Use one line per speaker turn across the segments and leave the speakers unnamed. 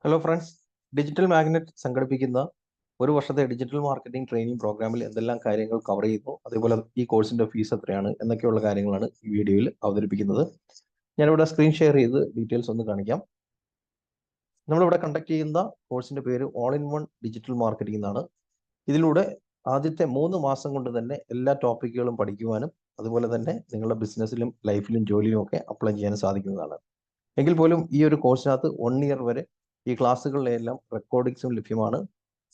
Hello friends, digital magnet സംഘടിപ്പിക്കുന്ന ഒരു വർഷത്തെ ഡിജിറ്റൽ മാർക്കറ്റിംഗ് ട്രെയിനിങ് പ്രോഗ്രാമിൽ എന്തെല്ലാം കാര്യങ്ങൾ കവർ ചെയ്യുന്നു, അതേപോലെ ഈ കോഴ്സിന്റെ ഫീസ് എത്രയാണ് എന്നൊക്കെയുള്ള കാര്യങ്ങളാണ് ഈ വീഡിയോയിൽ അവതരിപ്പിക്കുന്നത്. ഞാനിവിടെ സ്ക്രീൻ ഷെയർ ചെയ്ത് ഡീറ്റെയിൽസ് ഒന്ന് കാണിക്കാം. നമ്മളിവിടെ കണ്ടക്ട് ചെയ്യുന്ന കോഴ്സിന്റെ പേര് all in one digital marketing എന്നാണ്. ഇതിലൂടെ ആദ്യത്തെ 3 മാസം കൊണ്ട് തന്നെ എല്ലാ ടോപ്പിക്കുകളും പഠിക്കുവാനും അതുപോലെ തന്നെ നിങ്ങളുടെ ബിസിനസ്സിലും ലൈഫിലും ജോലിയും ഒക്കെ അപ്ലൈ ചെയ്യാനും സാധിക്കുന്നതാണ്. എങ്കിൽ പോലും ഈ ഒരു കോഴ്സിനകത്ത് 1 ഇയർ വരെ ഈ ക്ലാസ്സുകളിലെല്ലാം റെക്കോർഡിങ്സും ലഭ്യമാണ്.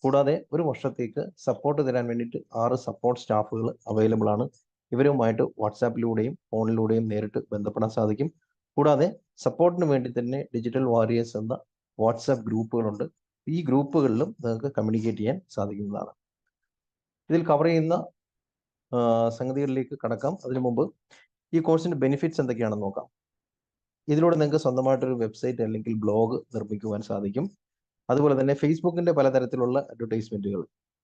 കൂടാതെ ഒരു വർഷത്തേക്ക് സപ്പോർട്ട് തരാൻ വേണ്ടിയിട്ട് 6 സപ്പോർട്ട് സ്റ്റാഫുകൾ അവൈലബിൾ ആണ്. ഇവരുമായിട്ട് വാട്സാപ്പിലൂടെയും ഫോണിലൂടെയും നേരിട്ട് ബന്ധപ്പെടാൻ സാധിക്കും. കൂടാതെ സപ്പോർട്ടിന് വേണ്ടി തന്നെ ഡിജിറ്റൽ വാരിയേഴ്സ് എന്ന വാട്സാപ്പ് ഗ്രൂപ്പുകളുണ്ട്. ഈ ഗ്രൂപ്പുകളിലും നിങ്ങൾക്ക് കമ്മ്യൂണിക്കേറ്റ് ചെയ്യാൻ സാധിക്കുന്നതാണ്. ഇതിൽ കവർ ചെയ്യുന്ന സംഗതികളിലേക്ക് കടക്കാം. അതിനു മുമ്പ് ഈ കോഴ്സിന്റെ ബെനിഫിറ്റ്സ് എന്തൊക്കെയാണെന്ന് നോക്കാം. ഇതിലൂടെ നിങ്ങൾക്ക് സ്വന്തമായിട്ടൊരു വെബ്സൈറ്റ് അല്ലെങ്കിൽ ബ്ലോഗ് നിർമ്മിക്കുവാൻ സാധിക്കും. അതുപോലെ തന്നെ ഫേസ്ബുക്കിന്റെ പലതരത്തിലുള്ള അഡ്വർടൈസ്മെന്റുകൾ,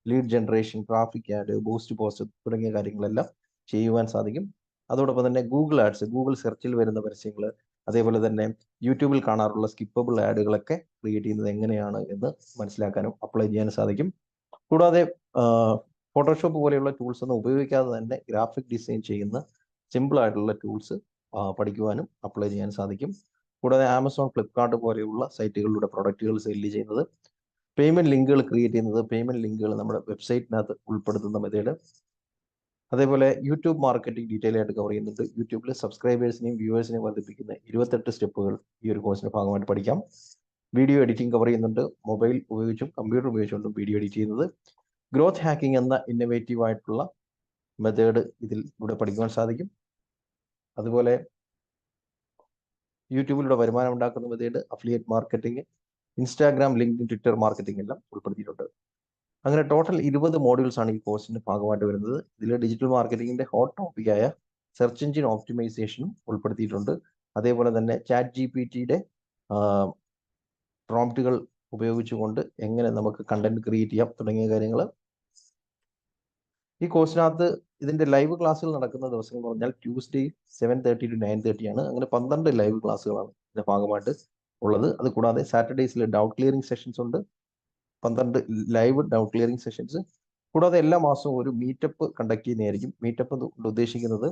lead generation, traffic ad, boost post തുടങ്ങിയ കാര്യങ്ങളെല്ലാം ചെയ്യുവാൻ സാധിക്കും. അതോടൊപ്പം തന്നെ ഗൂഗിൾ ആഡ്സ്, ഗൂഗിൾ സെർച്ചിൽ വരുന്ന പരസ്യങ്ങൾ, അതേപോലെ തന്നെ യൂട്യൂബിൽ കാണാറുള്ള സ്കിപ്പബിൾ ആഡുകളൊക്കെ ക്രിയേറ്റ് ചെയ്യുന്നത് എങ്ങനെയാണ് എന്ന് മനസ്സിലാക്കാനും അപ്ലൈ ചെയ്യാനും സാധിക്കും. കൂടാതെ ഫോട്ടോഷോപ്പ് പോലെയുള്ള ടൂൾസ് ഒന്നും ഉപയോഗിക്കാതെ തന്നെ ഗ്രാഫിക് ഡിസൈൻ ചെയ്യുന്ന സിമ്പിൾ ആയിട്ടുള്ള ടൂൾസ് പഠിക്കുവാനും അപ്ലൈ ചെയ്യാൻ സാധിക്കും. കൂടാതെ ആമസോൺ, ഫ്ലിപ്കാർട്ട് പോലെയുള്ള സൈറ്റുകളിലൂടെ പ്രൊഡക്റ്റുകൾ സെല്ല് ചെയ്യുന്നത്, പേയ്മെന്റ് ലിങ്കുകൾ ക്രിയേറ്റ് ചെയ്യുന്നത്, പേയ്മെന്റ് ലിങ്കുകൾ നമ്മുടെ വെബ്സൈറ്റിനകത്ത് ഉൾപ്പെടുത്തുന്ന മെത്തേഡ്, അതേപോലെ യൂട്യൂബ് മാർക്കറ്റിംഗ് ഡീറ്റെയിൽ ആയിട്ട് കവർ ചെയ്യുന്നുണ്ട്. യൂട്യൂബിൽ സബ്സ്ക്രൈബേഴ്സിനെയും വ്യൂവേഴ്സിനെയും വർദ്ധിപ്പിക്കുന്ന 28 സ്റ്റെപ്പുകൾ ഈ ഒരു കോഴ്സിന്റെ ഭാഗമായിട്ട് പഠിക്കാം. വീഡിയോ എഡിറ്റിംഗ് കവർ ചെയ്യുന്നുണ്ട്. മൊബൈൽ ഉപയോഗിച്ചും കമ്പ്യൂട്ടർ ഉപയോഗിച്ചുകൊണ്ടും വീഡിയോ എഡിറ്റ് ചെയ്യുന്നത്. ഗ്രോത്ത് ഹാക്കിംഗ് എന്ന ഇന്നോവേറ്റീവ് ആയിട്ടുള്ള മെത്തേഡ് ഇതിൽ ഇവിടെ പഠിക്കുവാൻ സാധിക്കും. അതുപോലെ യൂട്യൂബിലൂടെ വരുമാനം ഉണ്ടാക്കുന്ന method, affiliate marketing, Instagram, LinkedIn, Twitter marketing എല്ലാം ഉൾപ്പെടുത്തിയിട്ടുണ്ട്. അങ്ങനെ ടോട്ടൽ 20 മോഡ്യൂൾസ് ആണ് ഈ കോഴ്സിന്റെ ഭാഗമായിട്ട് വരുന്നത്. ഇതിൽ ഡിജിറ്റൽ മാർക്കറ്റിംഗിന്റെ ഹോട്ട് ടോപ്പിക്കായ സെർച്ച് എഞ്ചിൻ ഓപ്റ്റിമൈസേഷനും ഉൾപ്പെടുത്തിയിട്ടുണ്ട്. അതേപോലെ തന്നെ ചാറ്റ് ജിപിടിയുടെ പ്രോംപ്റ്റുകൾ ഉപയോഗിച്ചുകൊണ്ട് എങ്ങനെ നമുക്ക് കണ്ടന്റ് ക്രിയേറ്റ് ചെയ്യാം തുടങ്ങിയ കാര്യങ്ങൾ. ഈ കോഴ്സിനകത്ത് ഇതിന്റെ ലൈവ് ക്ലാസ്സുകൾ നടക്കുന്ന ദിവസങ്ങൾ എന്ന് പറഞ്ഞാൽ ട്യൂസ്ഡേ 7:30 to 9:30 ആണ്. അങ്ങനെ 12 ലൈവ് ക്ലാസ്സുകളാണ് ഇതിന്റെ ഭാഗമായിട്ട് ഉള്ളത്. അത് കൂടാതെ സാറ്റർഡേസിൽ ഡൗട്ട് ക്ലിയറിംഗ് സെഷൻസ് ഉണ്ട്, 12 ലൈവ് ഡൗട്ട് ക്ലിയറിംഗ് സെഷൻസ്. കൂടാതെ എല്ലാ മാസവും ഒരു മീറ്റപ്പ് കണ്ടക്ട് ചെയ്യുന്നതായിരിക്കും. മീറ്റപ്പ് കൊണ്ട് ഉദ്ദേശിക്കുന്നത്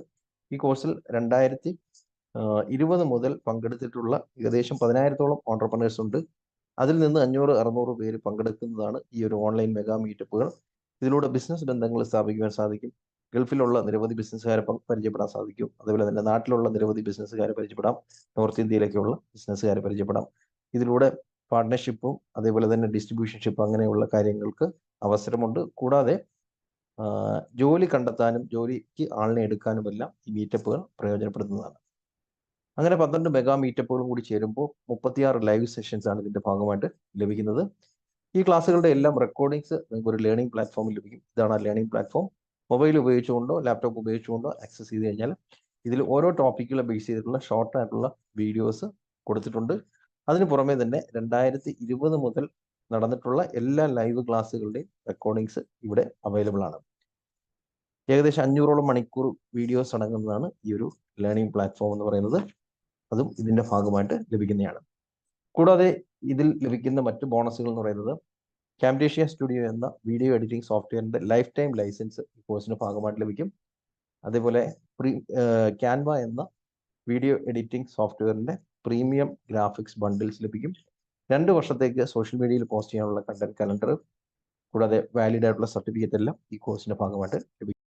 ഈ കോഴ്സിൽ 2020 മുതൽ പങ്കെടുത്തിട്ടുള്ള ഏകദേശം 10,000-ഓളം ഓൺടർപ്രനേഴ്സ് ഉണ്ട്. അതിൽ നിന്ന് 500-600 പേര് പങ്കെടുക്കുന്നതാണ് ഈ ഒരു ഓൺലൈൻ മെഗാ മീറ്റപ്പുകൾ. ഇതിലൂടെ ബിസിനസ് ബന്ധങ്ങൾ സ്ഥാപിക്കുവാൻ സാധിക്കും. ഗൾഫിലുള്ള നിരവധി ബിസിനസ്സുകാരെ പരിചയപ്പെടാൻ സാധിക്കും. അതുപോലെ തന്നെ നാട്ടിലുള്ള നിരവധി ബിസിനസ്സുകാരെ പരിചയപ്പെടാം. നോർത്ത് ഇന്ത്യയിലേക്കുള്ള ബിസിനസ്സുകാരെ പരിചയപ്പെടാം. ഇതിലൂടെ പാർട്ട്ണർഷിപ്പും അതേപോലെ തന്നെ ഡിസ്ട്രിബ്യൂഷൻഷിപ്പ് അങ്ങനെയുള്ള കാര്യങ്ങൾക്ക് അവസരമുണ്ട്. കൂടാതെ ജോലി കണ്ടെത്താനും ജോലിക്ക് ആളിനെ എടുക്കാനുമെല്ലാം ഈ മീറ്റപ്പുകൾ പ്രയോജനപ്പെടുന്നതാണ്. അങ്ങനെ 12 മെഗാ മീറ്റപ്പുകളും കൂടി ചേരുമ്പോൾ 36 ലൈവ് സെഷൻസ് ആണ് ഇതിന്റെ ഭാഗമായിട്ട് ലഭിക്കുന്നത്. ഈ ക്ലാസ്സുകളുടെ എല്ലാം റെക്കോർഡിങ്സ് നിങ്ങൾക്ക് ഒരു ലേണിംഗ് പ്ലാറ്റ്ഫോമിൽ ലഭിക്കും. ഇതാണ് ആ ലേണിംഗ് പ്ലാറ്റ്ഫോം. മൊബൈൽ ഉപയോഗിച്ചുകൊണ്ടോ ലാപ്ടോപ്പ് ഉപയോഗിച്ചുകൊണ്ടോ ആക്സസ് ചെയ്ത് കഴിഞ്ഞാൽ ഇതിൽ ഓരോ ടോപ്പിക്കുകളെ ബേസ് ചെയ്തിട്ടുള്ള ഷോർട്ട് ആയിട്ടുള്ള വീഡിയോസ് കൊടുത്തിട്ടുണ്ട്. അതിന് പുറമെ തന്നെ 2020 മുതൽ നടന്നിട്ടുള്ള എല്ലാ ലൈവ് ക്ലാസ്സുകളുടെയും റെക്കോർഡിങ്സ് ഇവിടെ അവൈലബിൾ ആണ്. ഏകദേശം 500ഓളം മണിക്കൂർ വീഡിയോസ് അടങ്ങുന്നതാണ് ഈ ഒരു ലേണിംഗ് പ്ലാറ്റ്ഫോം എന്ന് പറയുന്നത്. അതും ഇതിന്റെ ഭാഗമായിട്ട് ലഭിക്കുന്നതാണ്. കൂടാതെ ഇതിൽ ലഭിക്കുന്ന മറ്റ് ബോണസുകൾ എന്ന് പറയുന്നത് കാംറ്റേഷ്യ സ്റ്റുഡിയോ എന്ന വീഡിയോ എഡിറ്റിംഗ് സോഫ്റ്റ്വെയറിന്റെ ലൈഫ് ടൈം ലൈസൻസ് ഈ കോഴ്സിന്റെ ഭാഗമായിട്ട് ലഭിക്കും. അതേപോലെ ക്യാൻവ എന്ന വീഡിയോ എഡിറ്റിംഗ് സോഫ്റ്റ്വെയറിന്റെ പ്രീമിയം ഗ്രാഫിക്സ് ബണ്ടിൽസ് ലഭിക്കും. 2 വർഷത്തേക്ക് സോഷ്യൽ മീഡിയയിൽ പോസ്റ്റ് ചെയ്യാനുള്ള കണ്ടന്റ് കലണ്ടർ, കൂടാതെ വാലിഡ് ആയിട്ടുള്ള സർട്ടിഫിക്കറ്റ് എല്ലാം ഈ കോഴ്സിന്റെ ഭാഗമായിട്ട് ലഭിക്കും.